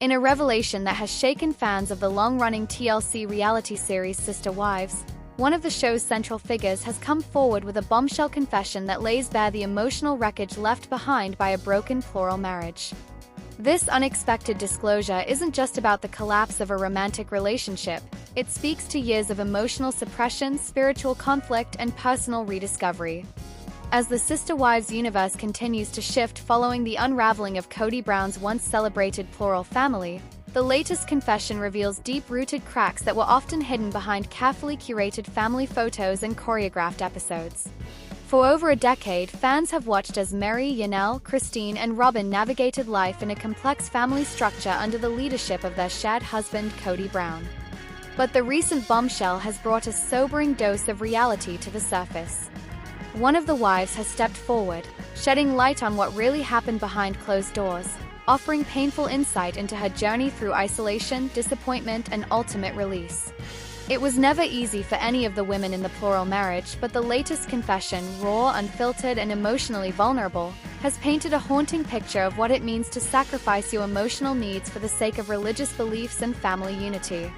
In a revelation that has shaken fans of the long-running TLC reality series Sister Wives, one of the show's central figures has come forward with a bombshell confession that lays bare the emotional wreckage left behind by a broken plural marriage. This unexpected disclosure isn't just about the collapse of a romantic relationship, it speaks to years of emotional suppression, spiritual conflict, and personal rediscovery. As the Sister Wives universe continues to shift following the unraveling of Kody Brown's once-celebrated plural family, the latest confession reveals deep-rooted cracks that were often hidden behind carefully curated family photos and choreographed episodes. For over a decade, fans have watched as Mary, Yanel, Christine, and Robin navigated life in a complex family structure under the leadership of their shared husband, Kody Brown. But the recent bombshell has brought a sobering dose of reality to the surface. One of the wives has stepped forward, shedding light on what really happened behind closed doors, offering painful insight into her journey through isolation, disappointment, and ultimate release. It was never easy for any of the women in the plural marriage, but the latest confession, raw, unfiltered, and emotionally vulnerable, has painted a haunting picture of what it means to sacrifice your emotional needs for the sake of religious beliefs and family unity.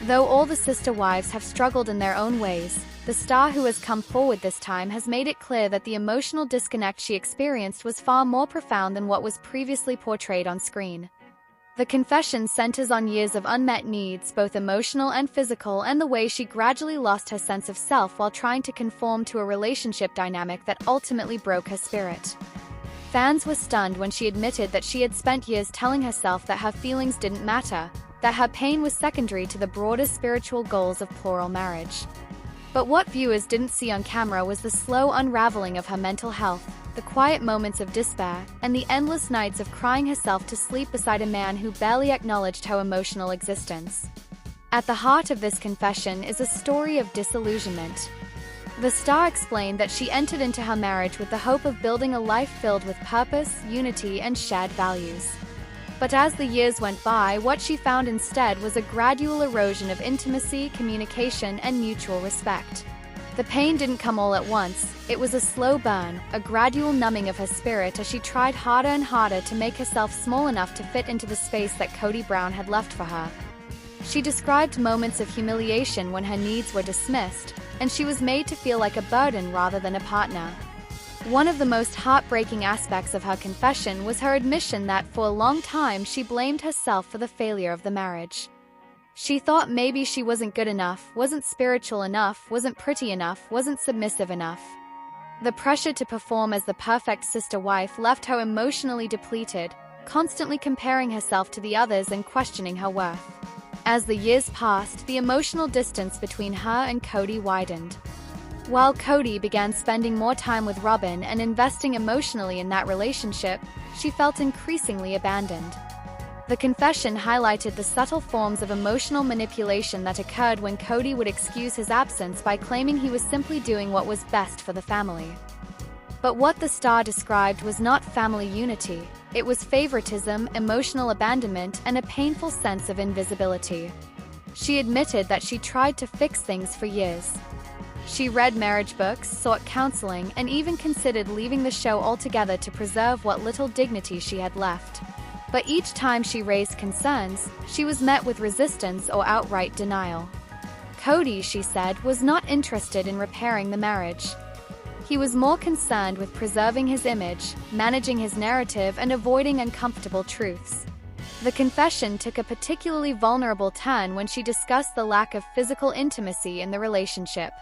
Though all the sister wives have struggled in their own ways, the star who has come forward this time has made it clear that the emotional disconnect she experienced was far more profound than what was previously portrayed on screen. The confession centers on years of unmet needs, both emotional and physical, and the way she gradually lost her sense of self while trying to conform to a relationship dynamic that ultimately broke her spirit. Fans were stunned when she admitted that she had spent years telling herself that her feelings didn't matter, that her pain was secondary to the broader spiritual goals of plural marriage. But what viewers didn't see on camera was the slow unraveling of her mental health, the quiet moments of despair, and the endless nights of crying herself to sleep beside a man who barely acknowledged her emotional existence. At the heart of this confession is a story of disillusionment. The star explained that she entered into her marriage with the hope of building a life filled with purpose, unity, and shared values. But as the years went by, what she found instead was a gradual erosion of intimacy, communication, and mutual respect. The pain didn't come all at once, it was a slow burn, a gradual numbing of her spirit as she tried harder and harder to make herself small enough to fit into the space that Kody Brown had left for her. She described moments of humiliation when her needs were dismissed, and she was made to feel like a burden rather than a partner. One of the most heartbreaking aspects of her confession was her admission that for a long time she blamed herself for the failure of the marriage. She thought maybe she wasn't good enough, wasn't spiritual enough, wasn't pretty enough, wasn't submissive enough. The pressure to perform as the perfect sister wife left her emotionally depleted, constantly comparing herself to the others and questioning her worth. As the years passed, the emotional distance between her and Kody widened. While Kody began spending more time with Robin and investing emotionally in that relationship, she felt increasingly abandoned. The confession highlighted the subtle forms of emotional manipulation that occurred when Kody would excuse his absence by claiming he was simply doing what was best for the family. But what the star described was not family unity, it was favoritism, emotional abandonment, and a painful sense of invisibility. She admitted that she tried to fix things for years. She read marriage books, sought counseling, and even considered leaving the show altogether to preserve what little dignity she had left. But each time she raised concerns, she was met with resistance or outright denial. Kody, she said, was not interested in repairing the marriage. He was more concerned with preserving his image, managing his narrative, and avoiding uncomfortable truths. The confession took a particularly vulnerable turn when she discussed the lack of physical intimacy in the relationship.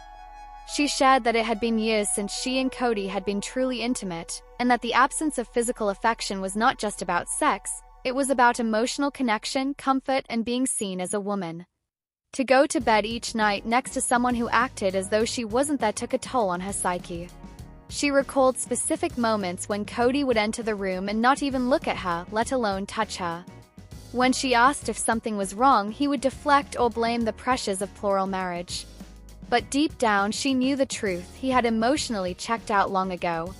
She shared that it had been years since she and Kody had been truly intimate, and that the absence of physical affection was not just about sex, it was about emotional connection, comfort, and being seen as a woman. To go to bed each night next to someone who acted as though she wasn't there took a toll on her psyche. She recalled specific moments when Kody would enter the room and not even look at her, let alone touch her. When she asked if something was wrong, he would deflect or blame the pressures of plural marriage. But deep down, she knew the truth: he had emotionally checked out long ago.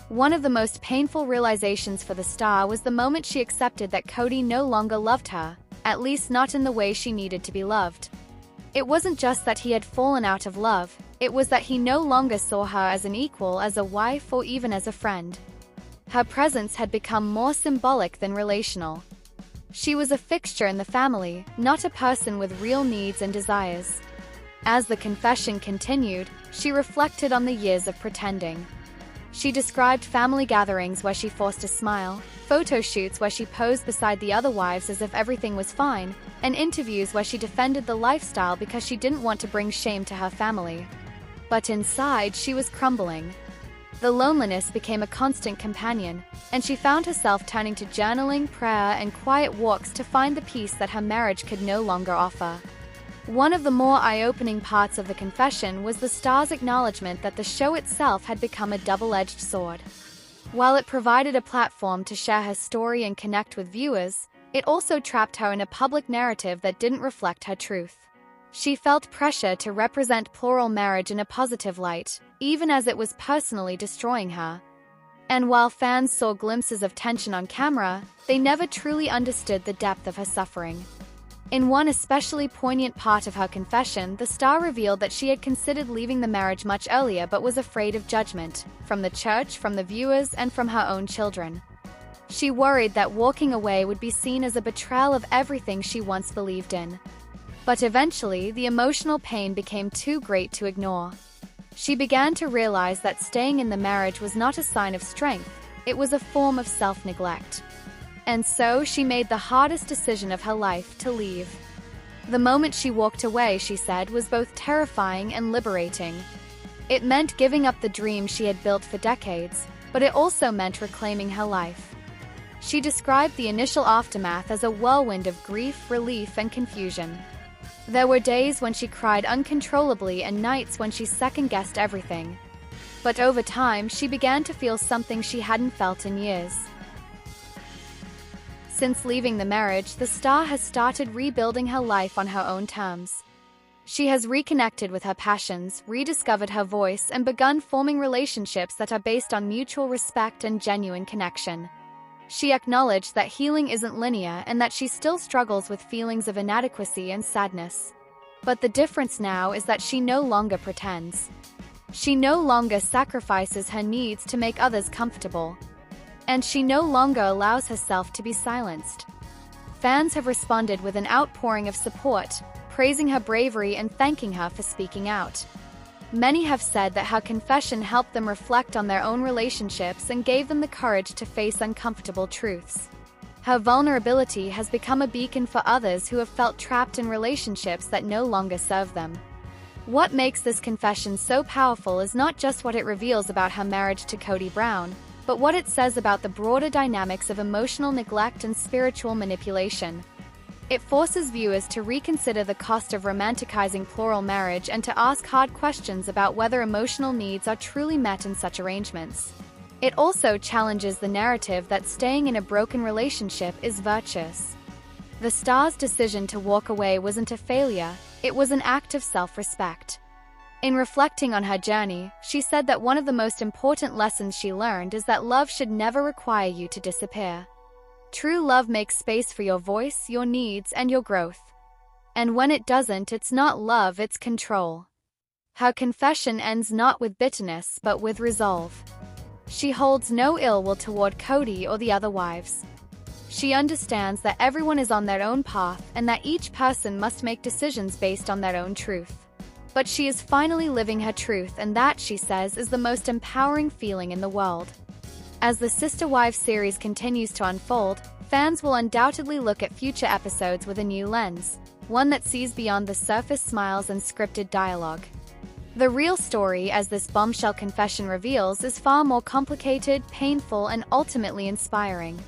One of the most painful realizations for the star was the moment she accepted that Kody no longer loved her, at least not in the way she needed to be loved. It wasn't just that he had fallen out of love, it was that he no longer saw her as an equal, as a wife, or even as a friend. Her presence had become more symbolic than relational. She was a fixture in the family, not a person with real needs and desires. As the confession continued, she reflected on the years of pretending. She described family gatherings where she forced a smile, photo shoots where she posed beside the other wives as if everything was fine, and interviews where she defended the lifestyle because she didn't want to bring shame to her family. But inside, she was crumbling. The loneliness became a constant companion, and she found herself turning to journaling, prayer, and quiet walks to find the peace that her marriage could no longer offer. One of the more eye-opening parts of the confession was the star's acknowledgement that the show itself had become a double-edged sword. While it provided a platform to share her story and connect with viewers, it also trapped her in a public narrative that didn't reflect her truth. She felt pressure to represent plural marriage in a positive light, even as it was personally destroying her. And while fans saw glimpses of tension on camera, they never truly understood the depth of her suffering. In one especially poignant part of her confession, the star revealed that she had considered leaving the marriage much earlier but was afraid of judgment, from the church, from the viewers, and from her own children. She worried that walking away would be seen as a betrayal of everything she once believed in. But eventually, the emotional pain became too great to ignore. She began to realize that staying in the marriage was not a sign of strength, it was a form of self-neglect. And so she made the hardest decision of her life, to leave. The moment she walked away, she said, was both terrifying and liberating. It meant giving up the dream she had built for decades, but it also meant reclaiming her life. She described the initial aftermath as a whirlwind of grief, relief, and confusion. There were days when she cried uncontrollably and nights when she second-guessed everything. But over time, she began to feel something she hadn't felt in years. Since leaving the marriage, the star has started rebuilding her life on her own terms. She has reconnected with her passions, rediscovered her voice, and begun forming relationships that are based on mutual respect and genuine connection. She acknowledged that healing isn't linear and that she still struggles with feelings of inadequacy and sadness. But the difference now is that she no longer pretends. She no longer sacrifices her needs to make others comfortable. And she no longer allows herself to be silenced. Fans have responded with an outpouring of support, praising her bravery and thanking her for speaking out. Many have said that her confession helped them reflect on their own relationships and gave them the courage to face uncomfortable truths. Her vulnerability has become a beacon for others who have felt trapped in relationships that no longer serve them. What makes this confession so powerful is not just what it reveals about her marriage to Kody Brown, but what it says about the broader dynamics of emotional neglect and spiritual manipulation. It forces viewers to reconsider the cost of romanticizing plural marriage and to ask hard questions about whether emotional needs are truly met in such arrangements. It also challenges the narrative that staying in a broken relationship is virtuous. The star's decision to walk away wasn't a failure, it was an act of self-respect. In reflecting on her journey, she said that one of the most important lessons she learned is that love should never require you to disappear. True love makes space for your voice, your needs, and your growth. And when it doesn't, it's not love, it's control. Her confession ends not with bitterness, but with resolve. She holds no ill will toward Kody or the other wives. She understands that everyone is on their own path and that each person must make decisions based on their own truth. But she is finally living her truth, and that, she says, is the most empowering feeling in the world. As the Sister Wives series continues to unfold, fans will undoubtedly look at future episodes with a new lens, one that sees beyond the surface smiles and scripted dialogue. The real story, as this bombshell confession reveals, is far more complicated, painful, and ultimately inspiring.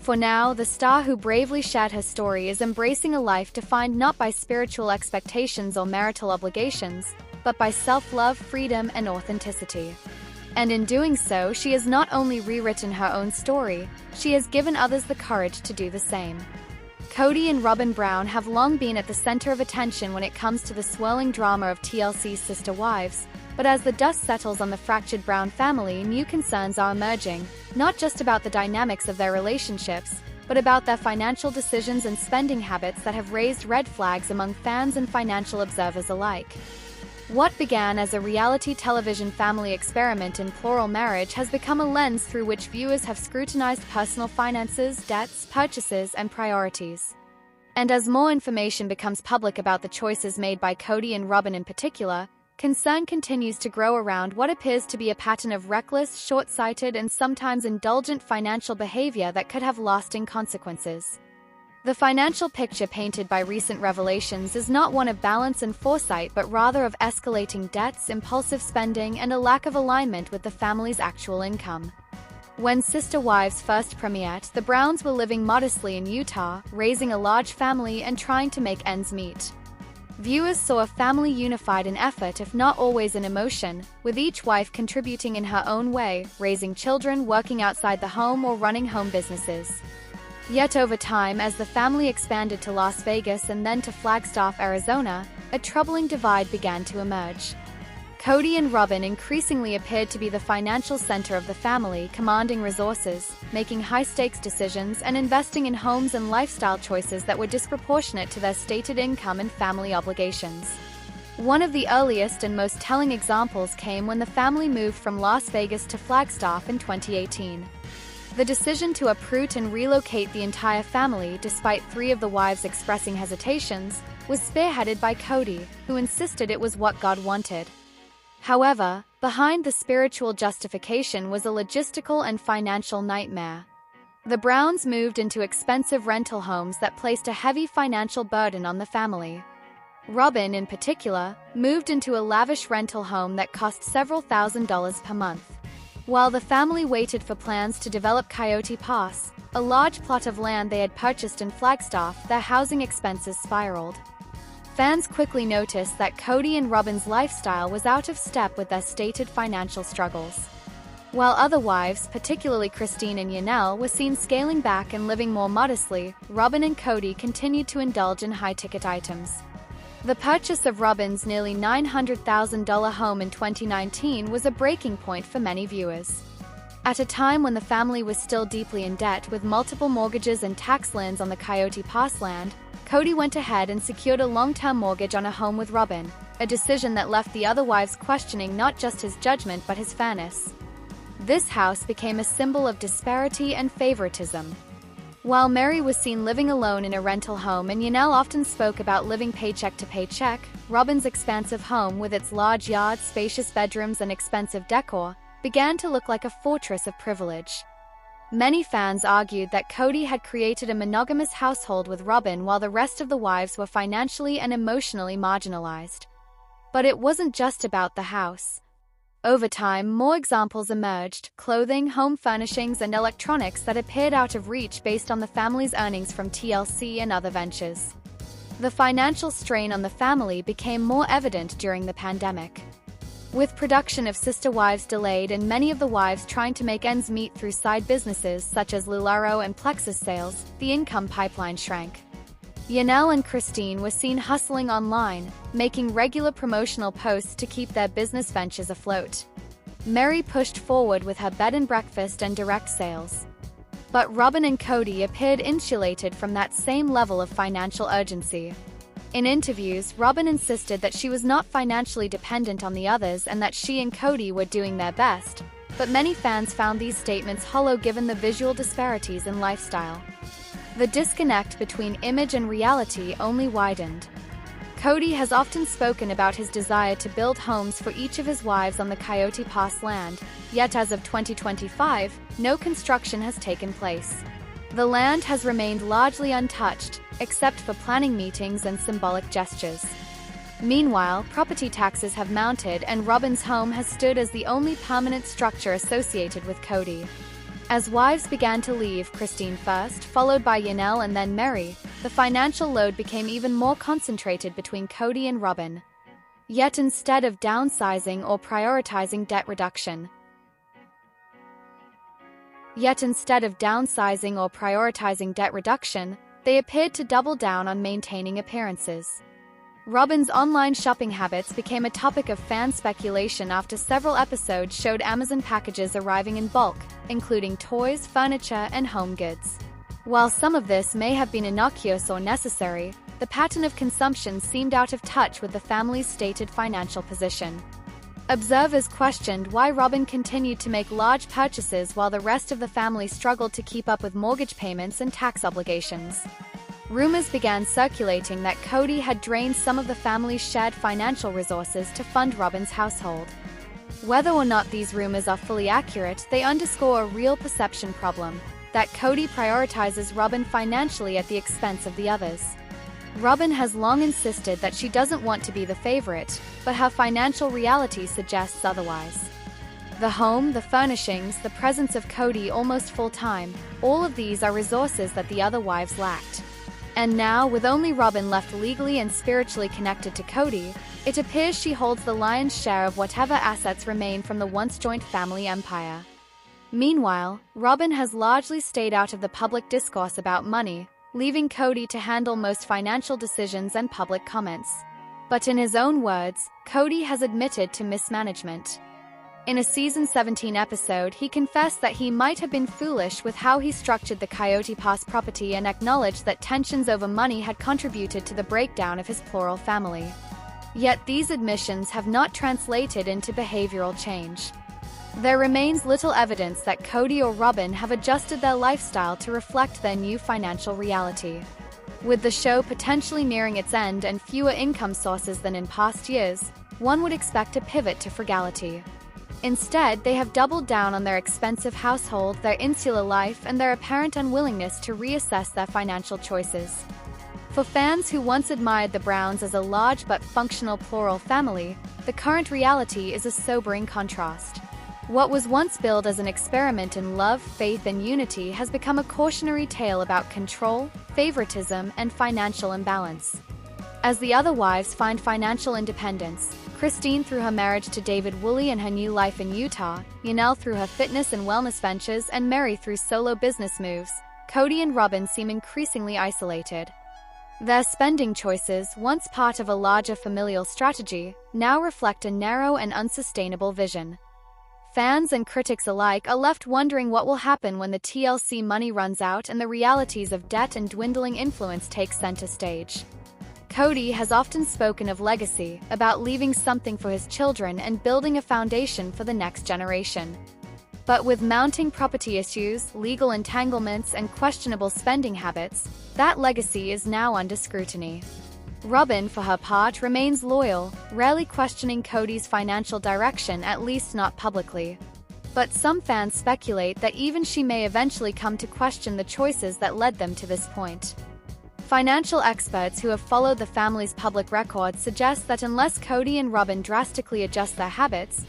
For now, the star who bravely shared her story is embracing a life defined not by spiritual expectations or marital obligations, but by self-love, freedom, and authenticity. And in doing so, she has not only rewritten her own story, she has given others the courage to do the same. Kody and Robin Brown have long been at the center of attention when it comes to the swirling drama of TLC's Sister Wives, but as the dust settles on the fractured Brown family, new concerns are emerging, not just about the dynamics of their relationships, but about their financial decisions and spending habits that have raised red flags among fans and financial observers alike. What began as a reality television family experiment in plural marriage has become a lens through which viewers have scrutinized personal finances, debts, purchases, and priorities. And as more information becomes public about the choices made by Kody and Robyn in particular, concern continues to grow around what appears to be a pattern of reckless, short-sighted, and sometimes indulgent financial behavior that could have lasting consequences. The financial picture painted by recent revelations is not one of balance and foresight, but rather of escalating debts, impulsive spending, and a lack of alignment with the family's actual income. When Sister Wives first premiered, the Browns were living modestly in Utah, raising a large family and trying to make ends meet. Viewers saw a family unified in effort, if not always in emotion, with each wife contributing in her own way, raising children, working outside the home, or running home businesses. Yet over time, as the family expanded to Las Vegas and then to Flagstaff, Arizona, a troubling divide began to emerge. Kody and Robyn increasingly appeared to be the financial center of the family, commanding resources, making high-stakes decisions, and investing in homes and lifestyle choices that were disproportionate to their stated income and family obligations. One of the earliest and most telling examples came when the family moved from Las Vegas to Flagstaff in 2018. The decision to uproot and relocate the entire family, despite 3 of the wives expressing hesitations, was spearheaded by Kody, who insisted it was what God wanted. However, behind the spiritual justification was a logistical and financial nightmare. The Browns moved into expensive rental homes that placed a heavy financial burden on the family. Robyn, in particular, moved into a lavish rental home that cost several $1,000s per month. While the family waited for plans to develop Coyote Pass, a large plot of land they had purchased in Flagstaff, their housing expenses spiraled. Fans quickly noticed that Kody and Robyn's lifestyle was out of step with their stated financial struggles. While other wives, particularly Christine and Yanel, were seen scaling back and living more modestly, Robyn and Kody continued to indulge in high-ticket items. The purchase of Robyn's nearly $900,000 home in 2019 was a breaking point for many viewers. At a time when the family was still deeply in debt with multiple mortgages and tax liens on the Coyote Pass land, Kody went ahead and secured a long-term mortgage on a home with Robyn, a decision that left the other wives questioning not just his judgment but his fairness. This house became a symbol of disparity and favoritism. While Mary was seen living alone in a rental home and Yanel often spoke about living paycheck to paycheck, Robyn's expansive home, with its large yard, spacious bedrooms, and expensive decor, began to look like a fortress of privilege. Many fans argued that Kody had created a monogamous household with Robyn while the rest of the wives were financially and emotionally marginalized. But it wasn't just about the house. Over time, more examples emerged: clothing, home furnishings, and electronics that appeared out of reach based on the family's earnings from TLC and other ventures. The financial strain on the family became more evident during the pandemic. With production of Sister Wives delayed and many of the wives trying to make ends meet through side businesses such as Lularo and Plexus sales, the income pipeline shrank. Yanel and Christine were seen hustling online, making regular promotional posts to keep their business ventures afloat. Mary pushed forward with her bed and breakfast and direct sales. But Robyn and Kody appeared insulated from that same level of financial urgency. In interviews, Robyn insisted that she was not financially dependent on the others and that she and Kody were doing their best, but many fans found these statements hollow given the visual disparities in lifestyle. The disconnect between image and reality only widened. Kody has often spoken about his desire to build homes for each of his wives on the Coyote Pass land, yet as of 2025, no construction has taken place. The land has remained largely untouched, except for planning meetings and symbolic gestures. Meanwhile, property taxes have mounted and Robyn's home has stood as the only permanent structure associated with Kody. As wives began to leave, Christine first, followed by Yanel and then Mary, the financial load became even more concentrated between Kody and Robyn. Yet instead of downsizing or prioritizing debt reduction, they appeared to double down on maintaining appearances. Robyn's online shopping habits became a topic of fan speculation after several episodes showed Amazon packages arriving in bulk, including toys, furniture, and home goods. While some of this may have been innocuous or necessary, the the pattern of consumption seemed out of touch with the family's stated financial position. Observers questioned why Robyn continued to make large purchases while the rest of the family struggled to keep up with mortgage payments and tax obligations. Rumors began circulating that Kody had drained some of the family's shared financial resources to fund Robyn's household. Whether or not these rumors are fully accurate, they underscore a real perception problem, that Kody prioritizes Robyn financially at the expense of the others. Robyn has long insisted that she doesn't want to be the favorite, but her financial reality suggests otherwise. The home, the furnishings, the presence of Kody almost full-time, all of these are resources that the other wives lacked. And now, with only Robyn left legally and spiritually connected to Kody, it appears she holds the lion's share of whatever assets remain from the once joint family empire. Meanwhile, Robyn has largely stayed out of the public discourse about money, leaving Kody to handle most financial decisions and public comments. But in his own words, Kody has admitted to mismanagement. In a season 17 episode, he confessed that he might have been foolish with how he structured the Coyote Pass property and acknowledged that tensions over money had contributed to the breakdown of his plural family. Yet these admissions have not translated into behavioral change. There remains little evidence that Kody or Robyn have adjusted their lifestyle to reflect their new financial reality. With the show potentially nearing its end and fewer income sources than in past years, one would expect a pivot to frugality. Instead, they have doubled down on their expensive household, their insular life, and their apparent unwillingness to reassess their financial choices. For fans who once admired the Browns as a large but functional plural family, the current reality is a sobering contrast. What was once billed as an experiment in love, faith, and unity has become a cautionary tale about control, favoritism, and financial imbalance. As the other wives find financial independence, Christine through her marriage to David Woolley and her new life in Utah, Yanel through her fitness and wellness ventures, and Mary through solo business moves, Kody and Robyn seem increasingly isolated. Their spending choices, once part of a larger familial strategy, now reflect a narrow and unsustainable vision. Fans and critics alike are left wondering what will happen when the TLC money runs out and the realities of debt and dwindling influence take center stage. Kody has often spoken of legacy, about leaving something for his children and building a foundation for the next generation. But with mounting property issues, legal entanglements, and questionable spending habits, that legacy is now under scrutiny. Robyn, for her part, remains loyal, rarely questioning Kody's financial direction, at least not publicly. But some fans speculate that even she may eventually come to question the choices that led them to this point. Financial experts who have followed the family's public record suggest that unless Kody and Robyn drastically adjust their habits,